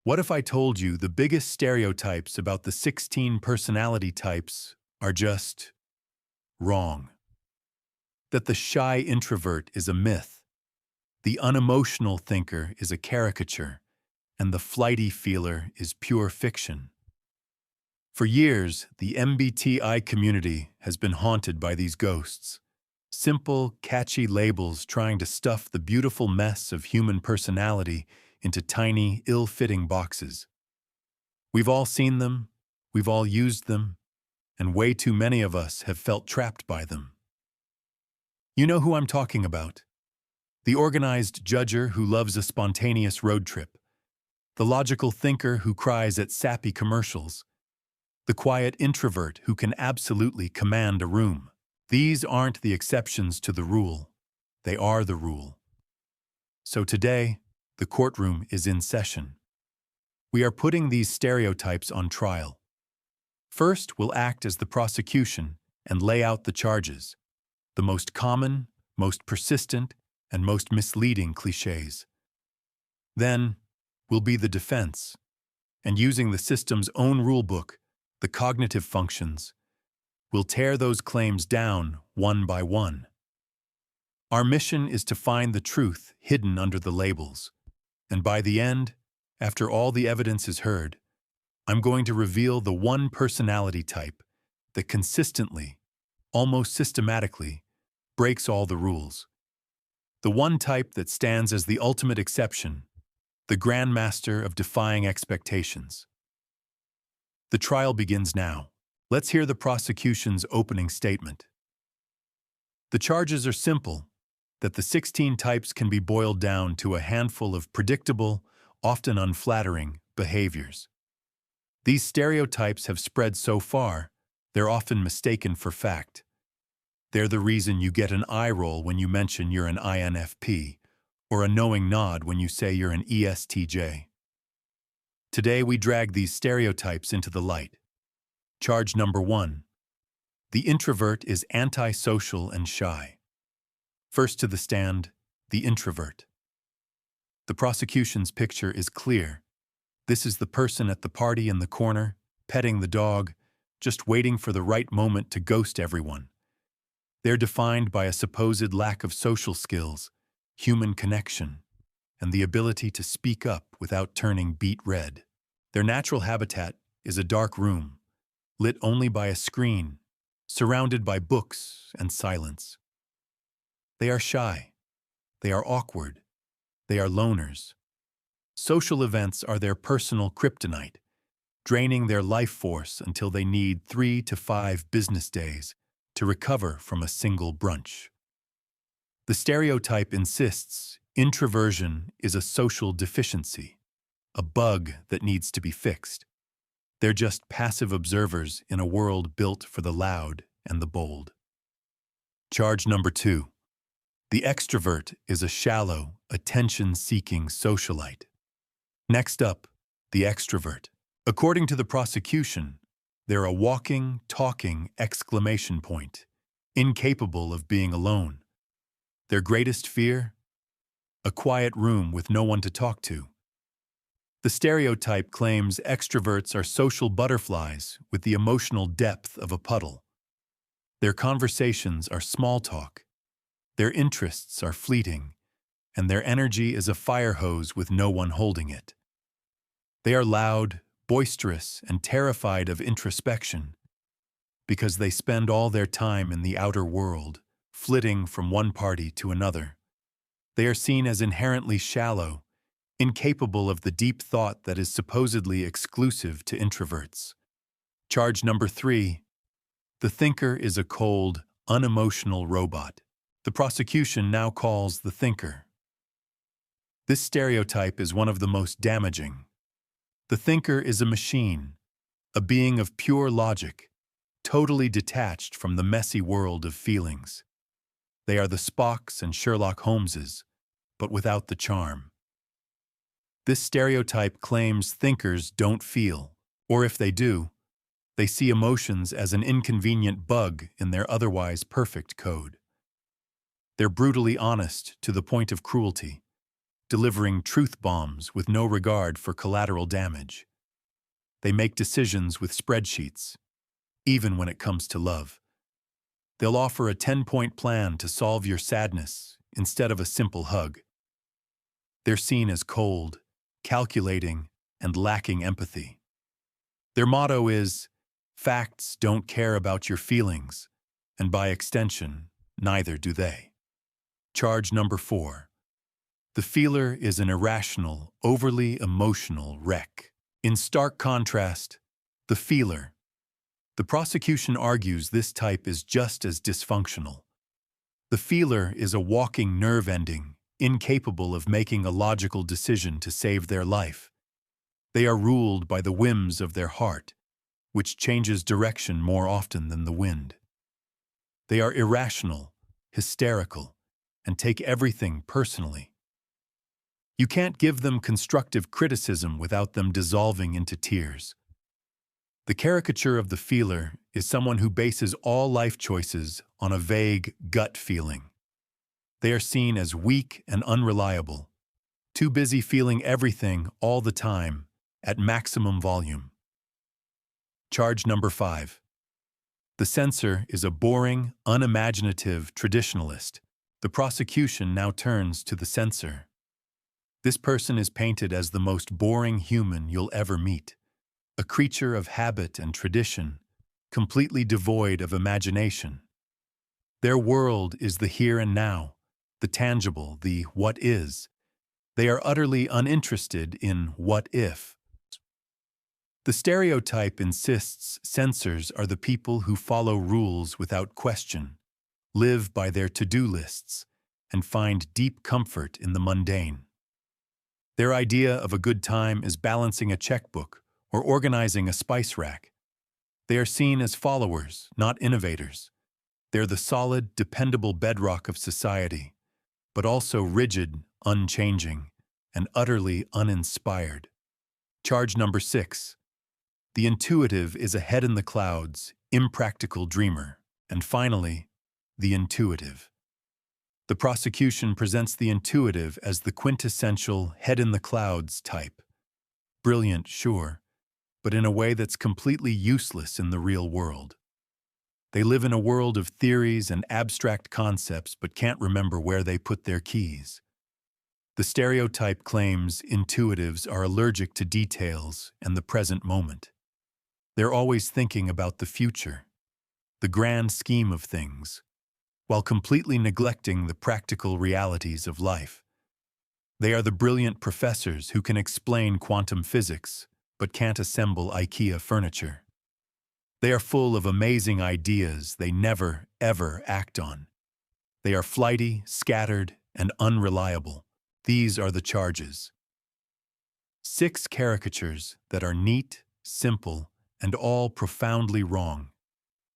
What if I told you the biggest stereotypes about the 16 personality types are just wrong? That the shy introvert is a myth, the unemotional thinker is a caricature, and the flighty feeler is pure fiction. For years, the MBTI community has been haunted by these ghosts. Simple, catchy labels trying to stuff the beautiful mess of human personality into tiny, ill-fitting boxes. We've all seen them, we've all used them, and way too many of us have felt trapped by them. You know who I'm talking about. The organized judger who loves a spontaneous road trip. The logical thinker who cries at sappy commercials. The quiet introvert who can absolutely command a room. These aren't the exceptions to the rule. They are the rule. So today, the courtroom is in session. We are putting these stereotypes on trial. First, we'll act as the prosecution and lay out the charges, the most common, most persistent, and most misleading cliches. Then, we'll be the defense, and using the system's own rulebook, the cognitive functions, we'll tear those claims down one by one. Our mission is to find the truth hidden under the labels. And by the end, after all the evidence is heard, I'm going to reveal the one personality type that consistently, almost systematically, breaks all the rules. The one type that stands as the ultimate exception, the grandmaster of defying expectations. The trial begins now. Let's hear the prosecution's opening statement. The charges are simple, that the 16 types can be boiled down to a handful of predictable, often unflattering, behaviors. These stereotypes have spread so far, they're often mistaken for fact. They're the reason you get an eye roll when you mention you're an INFP, or a knowing nod when you say you're an ESTJ. Today we drag these stereotypes into the light. Charge number 1. The introvert is antisocial and shy. First to the stand, the introvert. The prosecution's picture is clear. This is the person at the party in the corner, petting the dog, just waiting for the right moment to ghost everyone. They're defined by a supposed lack of social skills, human connection, and the ability to speak up without turning beet red. Their natural habitat is a dark room, lit only by a screen, surrounded by books and silence. They are shy. They are awkward. They are loners. Social events are their personal kryptonite, draining their life force until they need 3 to 5 business days to recover from a single brunch. The stereotype insists introversion is a social deficiency, a bug that needs to be fixed. They're just passive observers in a world built for the loud and the bold. Charge number 2. The extrovert is a shallow, attention-seeking socialite. Next up, the extrovert. According to the prosecution, they're a walking, talking exclamation point, incapable of being alone. Their greatest fear? A quiet room with no one to talk to. The stereotype claims extroverts are social butterflies with the emotional depth of a puddle. Their conversations are small talk. Their interests are fleeting, and their energy is a fire hose with no one holding it. They are loud, boisterous, and terrified of introspection because they spend all their time in the outer world, flitting from one party to another. They are seen as inherently shallow, incapable of the deep thought that is supposedly exclusive to introverts. Charge number 3. The thinker is a cold, unemotional robot. The prosecution now calls the thinker. This stereotype is one of the most damaging. The thinker is a machine, a being of pure logic, totally detached from the messy world of feelings. They are the Spocks and Sherlock Holmeses, but without the charm. This stereotype claims thinkers don't feel, or if they do, they see emotions as an inconvenient bug in their otherwise perfect code. They're brutally honest to the point of cruelty. delivering truth bombs with no regard for collateral damage. They make decisions with spreadsheets, even when it comes to love. They'll offer a 10-point plan to solve your sadness instead of a simple hug. They're seen as cold, calculating, and lacking empathy. Their motto is, "Facts don't care about your feelings," and by extension, neither do they. Charge number 4. The feeler is an irrational, overly emotional wreck. In stark contrast, the feeler. The prosecution argues this type is just as dysfunctional. The feeler is a walking nerve ending, incapable of making a logical decision to save their life. They are ruled by the whims of their heart, which changes direction more often than the wind. They are irrational, hysterical, and take everything personally. You can't give them constructive criticism without them dissolving into tears. The caricature of the feeler is someone who bases all life choices on a vague gut feeling. They are seen as weak and unreliable, too busy feeling everything all the time at maximum volume. Charge number 5. The censor is a boring, unimaginative traditionalist. The prosecution now turns to the censor. This person is painted as the most boring human you'll ever meet, a creature of habit and tradition, completely devoid of imagination. Their world is the here and now, the tangible, the what is. They are utterly uninterested in what if. The stereotype insists censors are the people who follow rules without question, live by their to-do lists, and find deep comfort in the mundane. Their idea of a good time is balancing a checkbook or organizing a spice rack. They are seen as followers, not innovators. They're the solid, dependable bedrock of society, but also rigid, unchanging, and utterly uninspired. Charge number 6. The intuitive is a head-in-the-clouds, impractical dreamer. And finally, the intuitive. The prosecution presents the intuitive as the quintessential head-in-the-clouds type. Brilliant, sure, but in a way that's completely useless in the real world. They live in a world of theories and abstract concepts but can't remember where they put their keys. The stereotype claims intuitives are allergic to details and the present moment. They're always thinking about the future, the grand scheme of things, while completely neglecting the practical realities of life. They are the brilliant professors who can explain quantum physics, but can't assemble IKEA furniture. They are full of amazing ideas they never, ever act on. They are flighty, scattered, and unreliable. These are the charges. 6 caricatures that are neat, simple, and all profoundly wrong.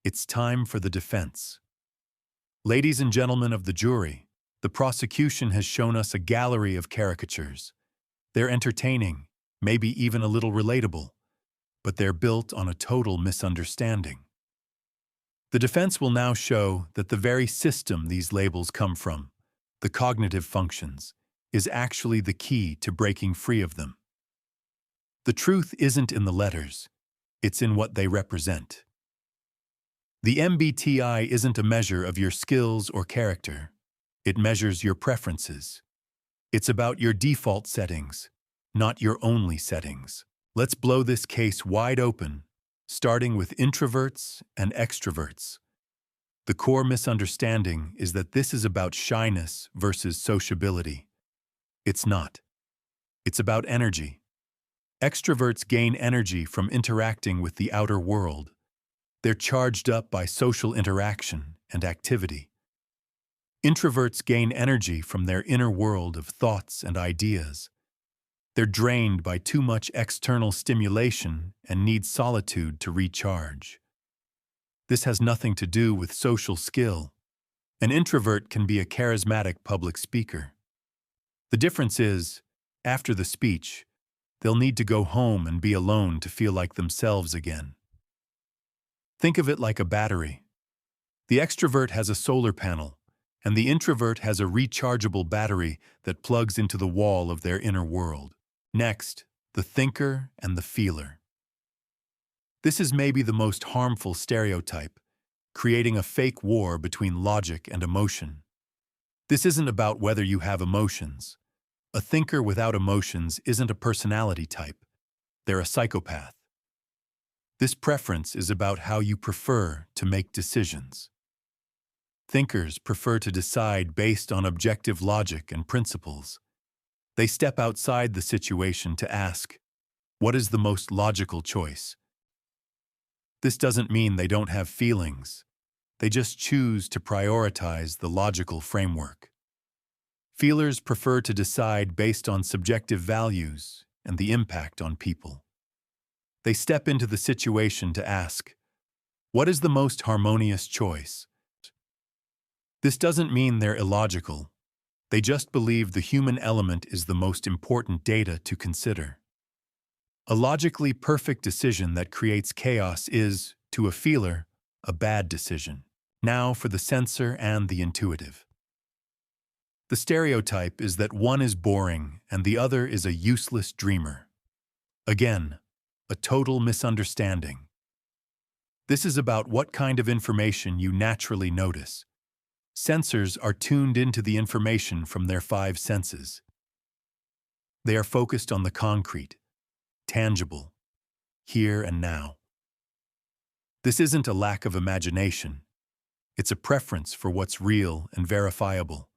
It's time for the defense. Ladies and gentlemen of the jury, the prosecution has shown us a gallery of caricatures. They're entertaining, maybe even a little relatable, but they're built on a total misunderstanding. The defense will now show that the very system these labels come from, the cognitive functions, is actually the key to breaking free of them. The truth isn't in the letters, it's in what they represent. The MBTI isn't a measure of your skills or character. It measures your preferences. It's about your default settings, not your only settings. Let's blow this case wide open, starting with introverts and extroverts. The core misunderstanding is that this is about shyness versus sociability. It's not. It's about energy. Extroverts gain energy from interacting with the outer world. They're charged up by social interaction and activity. Introverts gain energy from their inner world of thoughts and ideas. They're drained by too much external stimulation and need solitude to recharge. This has nothing to do with social skill. An introvert can be a charismatic public speaker. The difference is, after the speech, they'll need to go home and be alone to feel like themselves again. Think of it like a battery. The extrovert has a solar panel, and the introvert has a rechargeable battery that plugs into the wall of their inner world. Next, the thinker and the feeler. This is maybe the most harmful stereotype, creating a fake war between logic and emotion. This isn't about whether you have emotions. A thinker without emotions isn't a personality type. They're a psychopath. This preference is about how you prefer to make decisions. Thinkers prefer to decide based on objective logic and principles. They step outside the situation to ask, what is the most logical choice? This doesn't mean they don't have feelings. They just choose to prioritize the logical framework. Feelers prefer to decide based on subjective values and the impact on people. They step into the situation to ask, what is the most harmonious choice? This doesn't mean they're illogical. They just believe the human element is the most important data to consider. A logically perfect decision that creates chaos is, to a feeler, a bad decision. Now for the sensor and the intuitive. The stereotype is that one is boring and the other is a useless dreamer. Again, a total misunderstanding. This is about what kind of information you naturally notice. Sensors are tuned into the information from their 5 senses. They are focused on the concrete, tangible, here and now. This isn't a lack of imagination. It's a preference for what's real and verifiable.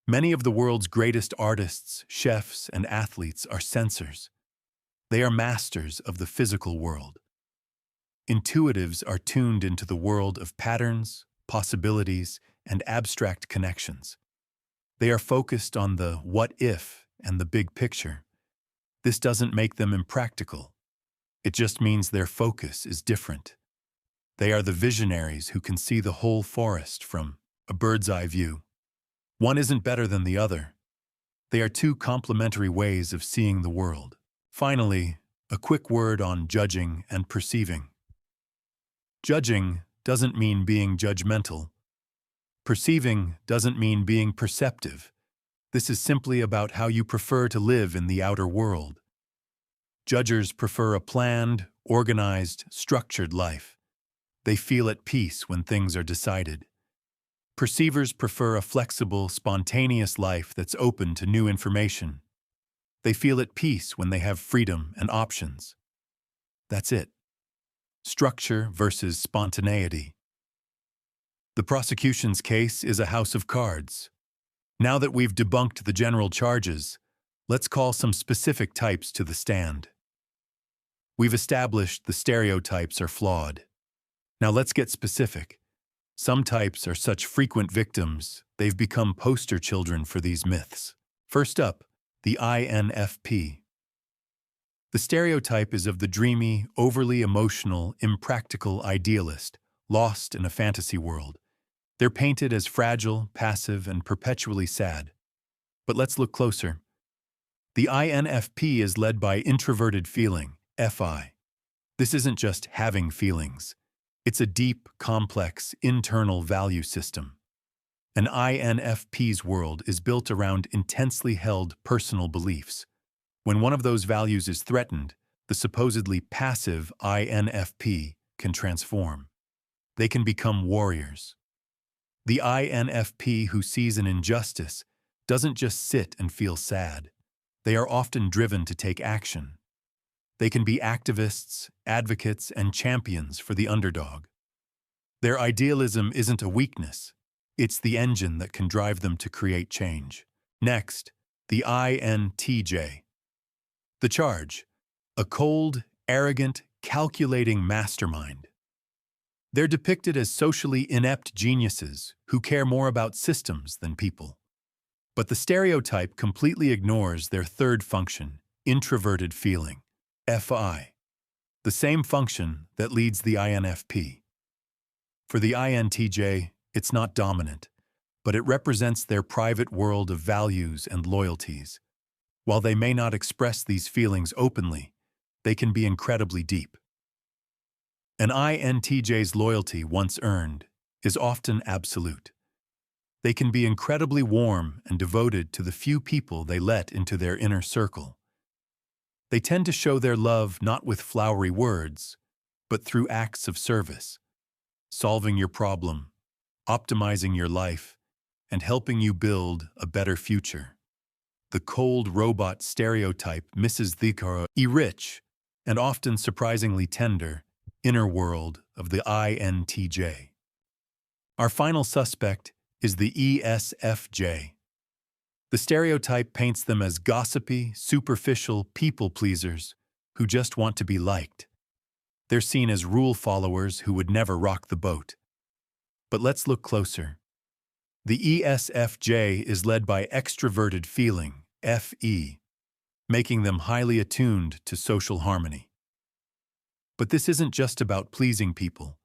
Many of the world's greatest artists, chefs, and athletes are sensors. They are masters of the physical world. Intuitives are tuned into the world of patterns, possibilities, and abstract connections. They are focused on the what if and the big picture. This doesn't make them impractical. It just means their focus is different. They are the visionaries who can see the whole forest from a bird's eye view. One isn't better than the other. They are 2 complementary ways of seeing the world. Finally, a quick word on judging and perceiving. Judging doesn't mean being judgmental. Perceiving doesn't mean being perceptive. This is simply about how you prefer to live in the outer world. Judgers prefer a planned, organized, structured life. They feel at peace when things are decided. Perceivers prefer a flexible, spontaneous life that's open to new information. They feel at peace when they have freedom and options. That's it. Structure versus spontaneity. The prosecution's case is a house of cards. Now that we've debunked the general charges, let's call some specific types to the stand. We've established the stereotypes are flawed. Now let's get specific. Some types are such frequent victims, they've become poster children for these myths. First up, the INFP. The stereotype is of the dreamy, overly emotional, impractical idealist, lost in a fantasy world. They're painted as fragile, passive, and perpetually sad. But let's look closer. The INFP is led by introverted feeling, FI. This isn't just having feelings. It's a deep, complex, internal value system. An INFP's world is built around intensely held personal beliefs. When one of those values is threatened, the supposedly passive INFP can transform. They can become warriors. The INFP who sees an injustice doesn't just sit and feel sad. They are often driven to take action. They can be activists, advocates, and champions for the underdog. Their idealism isn't a weakness. It's the engine that can drive them to create change. Next, the INTJ. The charge: a cold, arrogant, calculating mastermind. They're depicted as socially inept geniuses who care more about systems than people. But the stereotype completely ignores their third function, introverted feeling, FI, the same function that leads the INFP. For the INTJ, it's not dominant, but it represents their private world of values and loyalties. While they may not express these feelings openly, they can be incredibly deep. An INTJ's loyalty, once earned, is often absolute. They can be incredibly warm and devoted to the few people they let into their inner circle. They tend to show their love not with flowery words, but through acts of service, solving your problem, optimizing your life, and helping you build a better future. The cold robot stereotype misses the rich and often surprisingly tender inner world of the INTJ. Our final suspect is the ESFJ. The stereotype paints them as gossipy, superficial people pleasers who just want to be liked. They're seen as rule followers who would never rock the boat. But let's look closer. The ESFJ is led by extroverted feeling, FE, making them highly attuned to social harmony. But this isn't just about pleasing people.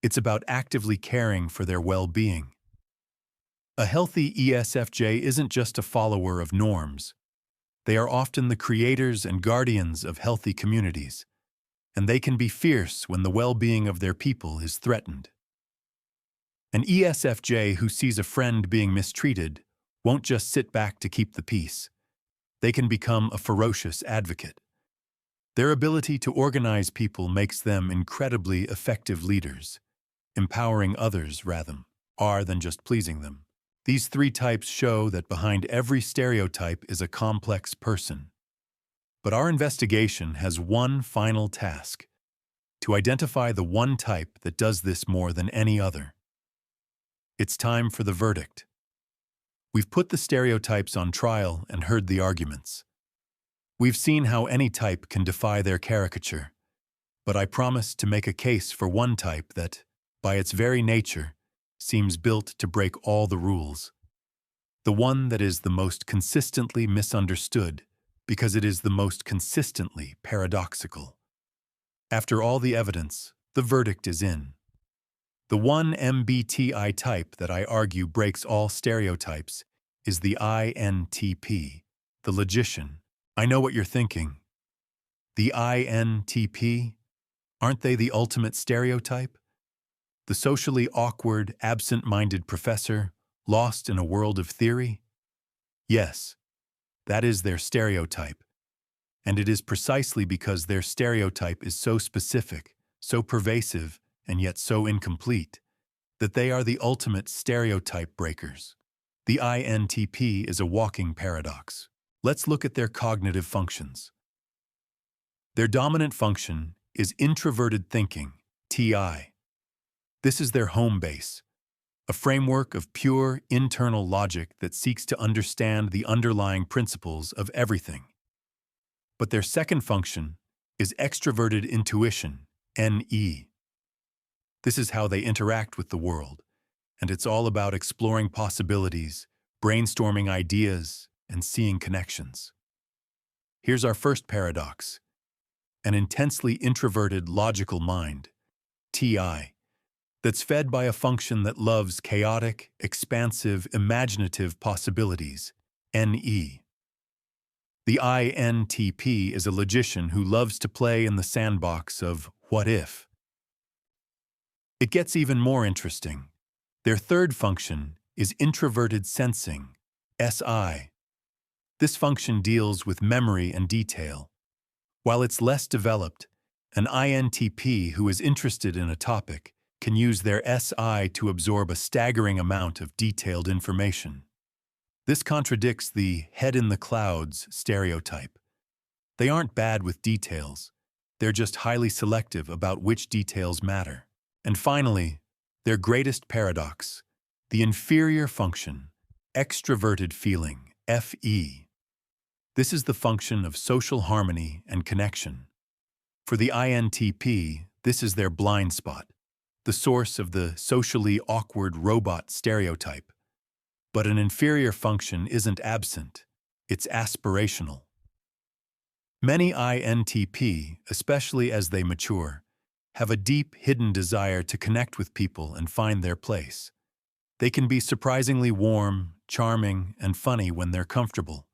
It's about actively caring for their well-being. A healthy ESFJ isn't just a follower of norms. They are often the creators and guardians of healthy communities, and they can be fierce when the well-being of their people is threatened. An ESFJ who sees a friend being mistreated won't just sit back to keep the peace. They can become a ferocious advocate. Their ability to organize people makes them incredibly effective leaders, empowering others rather than just pleasing them. These three types show that behind every stereotype is a complex person. But our investigation has one final task: to identify the one type that does this more than any other. It's time for the verdict. We've put the stereotypes on trial and heard the arguments. We've seen how any type can defy their caricature, but I promise to make a case for one type that, by its very nature, seems built to break all the rules. The one that is the most consistently misunderstood because it is the most consistently paradoxical. After all the evidence, the verdict is in. The one MBTI type that I argue breaks all stereotypes is the INTP, the logician. I know what you're thinking. The INTP? Aren't they the ultimate stereotype? The socially awkward, absent-minded professor, lost in a world of theory? Yes, that is their stereotype. And it is precisely because their stereotype is so specific, so pervasive, and yet so incomplete, that they are the ultimate stereotype breakers. The INTP is a walking paradox. Let's look at their cognitive functions. Their dominant function is introverted thinking, TI. This is their home base, a framework of pure internal logic that seeks to understand the underlying principles of everything. But their second function is extroverted intuition, NE. This is how they interact with the world, and it's all about exploring possibilities, brainstorming ideas, and seeing connections. Here's our first paradox: an intensely introverted logical mind, TI, that's fed by a function that loves chaotic, expansive, imaginative possibilities, NE. The INTP is a logician who loves to play in the sandbox of what if. It gets even more interesting. Their third function is introverted sensing, SI. This function deals with memory and detail. While it's less developed, an INTP who is interested in a topic can use their SI to absorb a staggering amount of detailed information. This contradicts the head in the clouds stereotype. They aren't bad with details. They're just highly selective about which details matter. And finally, their greatest paradox, the inferior function, extroverted feeling, FE. This is the function of social harmony and connection. For the INTP, this is their blind spot, the source of the socially awkward robot stereotype. But an inferior function isn't absent, it's aspirational. Many INTP, especially as they mature, have a deep, hidden desire to connect with people and find their place. They can be surprisingly warm, charming, and funny when they're comfortable.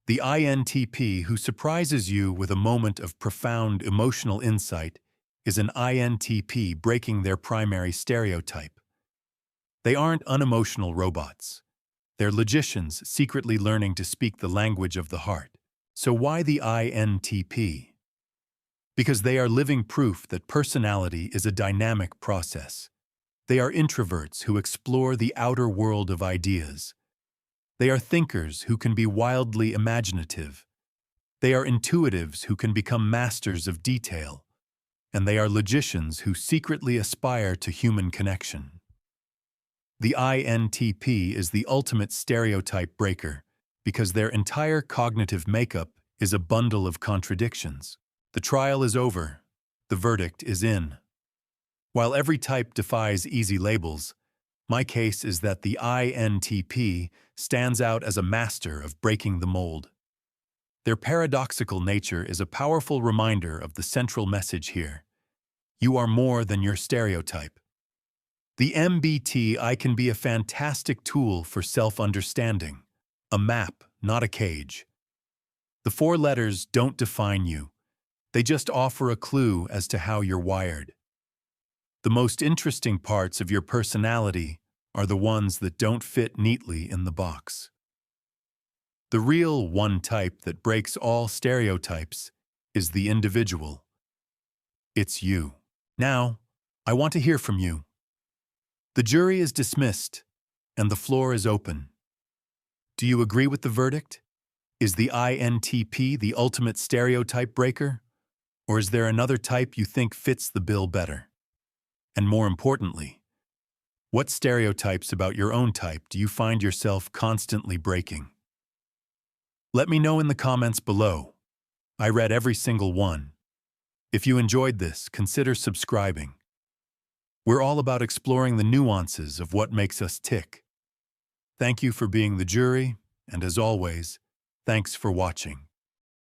The INTP who surprises you with a moment of profound emotional insight is an INTP breaking their primary stereotype. They aren't unemotional robots. They're logicians secretly learning to speak the language of the heart. So why the INTP? Because they are living proof that personality is a dynamic process. They are introverts who explore the outer world of ideas. They are thinkers who can be wildly imaginative. They are intuitives who can become masters of detail. And they are logicians who secretly aspire to human connection. The INTP is the ultimate stereotype breaker because their entire cognitive makeup is a bundle of contradictions. The trial is over. The verdict is in. While every type defies easy labels, my case is that the INTP stands out as a master of breaking the mold. Their paradoxical nature is a powerful reminder of the central message here. You are more than your stereotype. The MBTI can be a fantastic tool for self-understanding, a map, not a cage. The 4 letters don't define you. They just offer a clue as to how you're wired. The most interesting parts of your personality are the ones that don't fit neatly in the box. The real one type that breaks all stereotypes is the individual. It's you. Now, I want to hear from you. The jury is dismissed, and the floor is open. Do you agree with the verdict? Is the INTP the ultimate stereotype breaker? Or is there another type you think fits the bill better? And more importantly, what stereotypes about your own type do you find yourself constantly breaking? Let me know in the comments below. I read every single one. If you enjoyed this, consider subscribing. We're all about exploring the nuances of what makes us tick. Thank you for being the jury, and as always, thanks for watching.